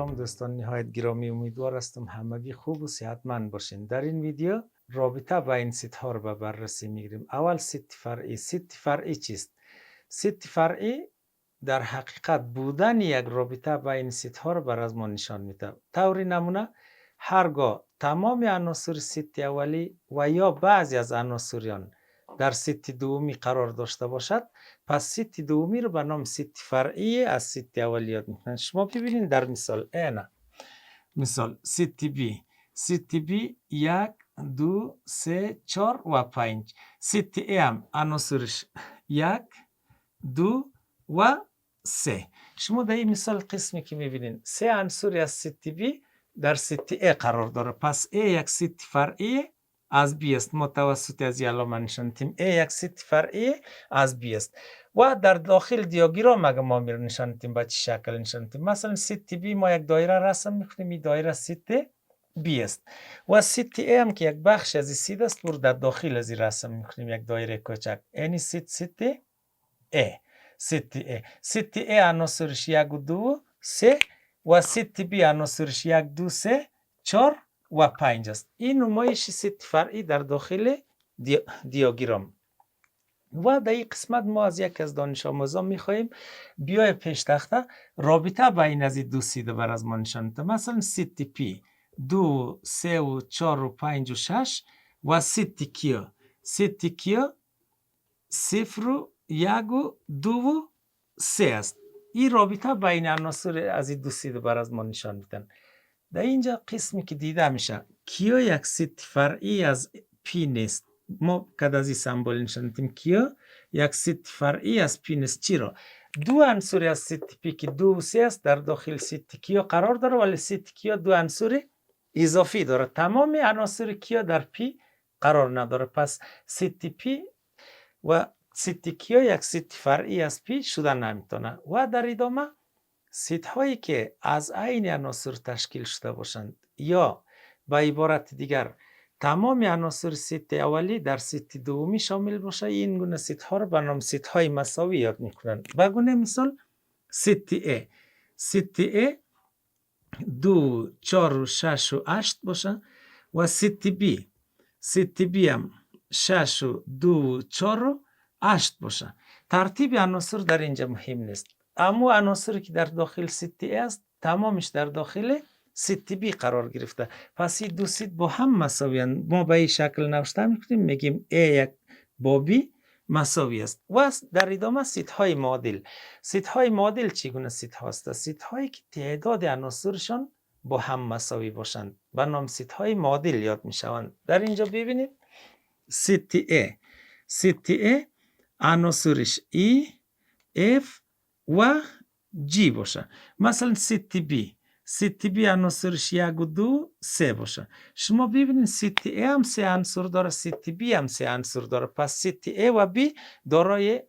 سلام دوستان، نهایت گرامی، امیدوار هستم همگی خوب و صحتمند باشین. در این ویدیو رابطه بین ست ها رو به بررسی میگیریم. اول ست فرعی. ست فرعی چیست؟ ست فرعی در حقیقت بودن یک رابطه بین ست ها رو بر ما نشان میده. طور نمونه هرگاه تمام عناصر ست اولی و یا بعضی از عناصریان در ست دومی قرار داشته باشد، پس ست دومی رو به نام ست فرعی از ست اولی یاد میکنن. شما ببینید در مثال اینا، مثال ست بی. ست بی 1 2 3 4 و 5. ست ای هم عناصرش 1 2 و 3. شما در این مثال قسمی که میبینید 3 عنصر از ست بی در ست ای قرار داره، پس ای یک ست فرعی از بی است. متوسط از علامه نشان میدیم ای یک ست فرعی از بی است. و در داخل دیاگرام اگه ما میره نشان میدیم با چه شکل نشان میدیم. مثلا ست بی ما یک دایره رسم میکنیم، این دایره ست بی است و ست ای هم که یک بخش از ست است بر در داخل از رسم میکنیم یک دایره کوچک، یعنی ست ای. ست ای عناصرش 1 و 2 و 3 و ست بی عناصرش 1 2 3 4 و 5 است. این نمایش ست فرعی در داخل دیاگرام. و در این قسمت ما از یک از دانش آموزان میخواهیم بیای پیش تخته رابطه بین از دو ست بر از ما نشان بده. مثلا ست پی 2 3 و 4 و 5 و 6 و ست کیو. ست کیو 0 و 1 و 2 و 3 است. این رابطه بین عناصر از دو ست بر از ما نشان میدن. در اینجا قسمی که دیده میشه کیو یک ست فرعی از پی نیست. ما کد از این سمبول نشان میدیم کیو یک ست فرعی از پی نیست. چرا؟ دو عنصر از ست پی که 2 و 3 است در داخل ست کیو قرار داره، ولی ست کیو دو عنصر اضافی داره. تمام عناصر کیو در پی قرار نداره، پس ست پی و ست کیو یک ست فرعی از پی شده نمیتونه. و در ادامه ست هایی که از عین عناصر تشکیل شده باشند یا به عبارت دیگر تمام عناصر ست اولی در ست دومی شامل باشه، این گونه ست ها رو به نام ست های مساوی یاد میکنند. به گونه مثال ست ای. ست ای 2 4 و 6 و 8 باشه و ست بی. ست بی هم 6 و 2 و 4 و 8 باشه. ترتیب عناصر در اینجا مهم نیست، اما عناصری که در داخل ست ای است تمامش در داخل ست بی قرار گرفته، پس این دو ست با هم مساوی هستند. ما به این شکل نوشته میکنیم، میگیم ای یک با بی مساوی است. و در ادامه ست های معادل. ست های معادل چگونه ست هاست؟ ست هایی که تعداد عناصرشان با هم مساوی باشند به نام ست های معادل یاد میشوند. در اینجا ببینید ست ای. ست ای عناصرش ای اف و جی باشه. مثلا ست بی. ست بی عناصرش 1 و 2 3 باشه. شما ببینید ست ای هم 3 عنصر داره، ست بی هم 3 عنصر داره، پس ست ای و بی دارای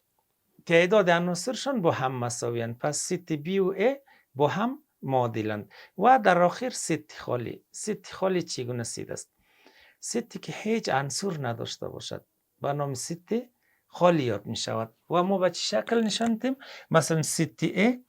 تعداد عناصرشان با هم مساویند، پس ست بی و ای با هم معادلند. و در آخر ست خالی. ست خالی چگونه ست است؟ ستی که هیچ عنصر نداشته باشد به نام ست خالی یاد می شود. و ما به چه شکل نشان میدیم؟ مثلا ست ای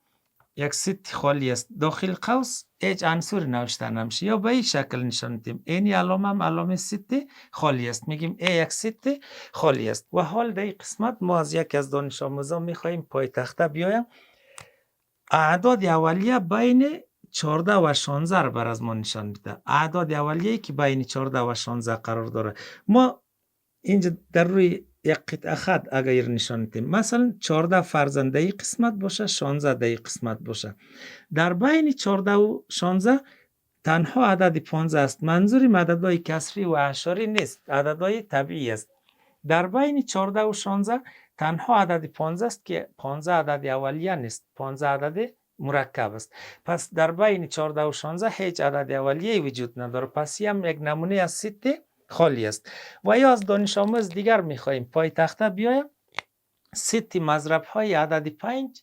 یک ست خالی است، داخل قوس هیچ عنصر نوشته نمیشه، یا به این شکل نشان میدیم این علامه هم علامه ست خالی است، میگیم ای یک ست خالی است. و حال در این قسمت ما از یک از دانش آموزان میخواهیم پای تخته بیایم اعداد اولیه بین 14 و 16 رو بر از ما نشان میده. اعداد اولیه که بین 14 و 16 قرار داره، ما اینجا در روی یک قطعه خط اگر نشان میدیم، مثلا 14 فرزند در این قسمت باشه، 16 در این قسمت باشه. در بین 14 و 16 تنها عدد 15 است. منظورم عددهای کسری و اعشاری نیست، عددهای طبیعی است. در بین 14 و 16 تنها عدد 15 است که 15 عدد اولیه نیست، 15 عدد مرکب است. پس در بین 14 و 16 هیچ عدد اولیه وجود نداره، پس هم یک نمونه از ست خالی است. و یا از دانش آموز دیگر میخواهیم پای تخته بیایم ست مضرب های عدد 5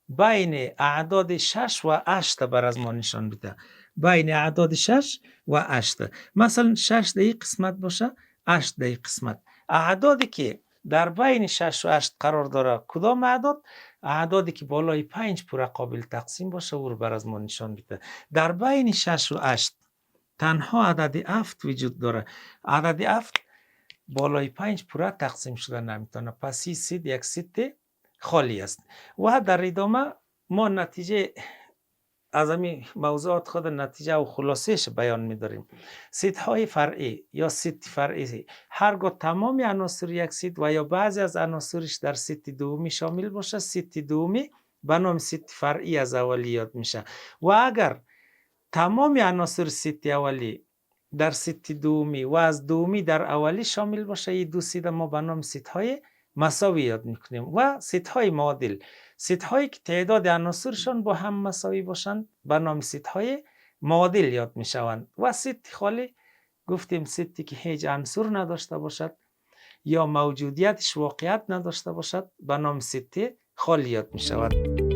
بین اعداد 6 و 8 بر از ما نشان بده. بین اعداد 6 و 8، مثلا 6 در این قسمت باشه، 8 در این قسمت. اعدادی که در بین 6 و 8 قرار داره. کدام اعداد؟ اعدادی که بالای 5 پوره قابل تقسیم باشه او رو بر از ما نشان بده. در بین 6 و 8 تنها عدد 7 وجود داره. عدد 7 بالای 5 پوره تقسیم شده نمیتونه، پس این سید یک سید خالی است. و در ادامه ما نتیجه از همین موضوعات خود نتیجه و خلاصهش بیان می‌داریم. سیدهای فرعی یا سید فرعی هرگاه تمام عناصر یک سید و یا بعضی از عناصرش در سید دومی شامل باشه، سید دومی به نام سید فرعی از اولی یاد میشه. و اگر تمام عناصر سید اولی در سید دومی و از دومی در اولی شامل باشه، این دو سید ما به نام سیدهای مساوی یاد میکنیم. و سیدهای معادل، سیدهایی که تعداد عناصرشان با هم مساوی باشند به نام سیدهای معادل یاد میشوند. و سید خالی گفتیم سیدی که هیچ عنصر نداشته باشد یا موجودیتش واقعیت نداشته باشد به نام سید خالی یاد میشود.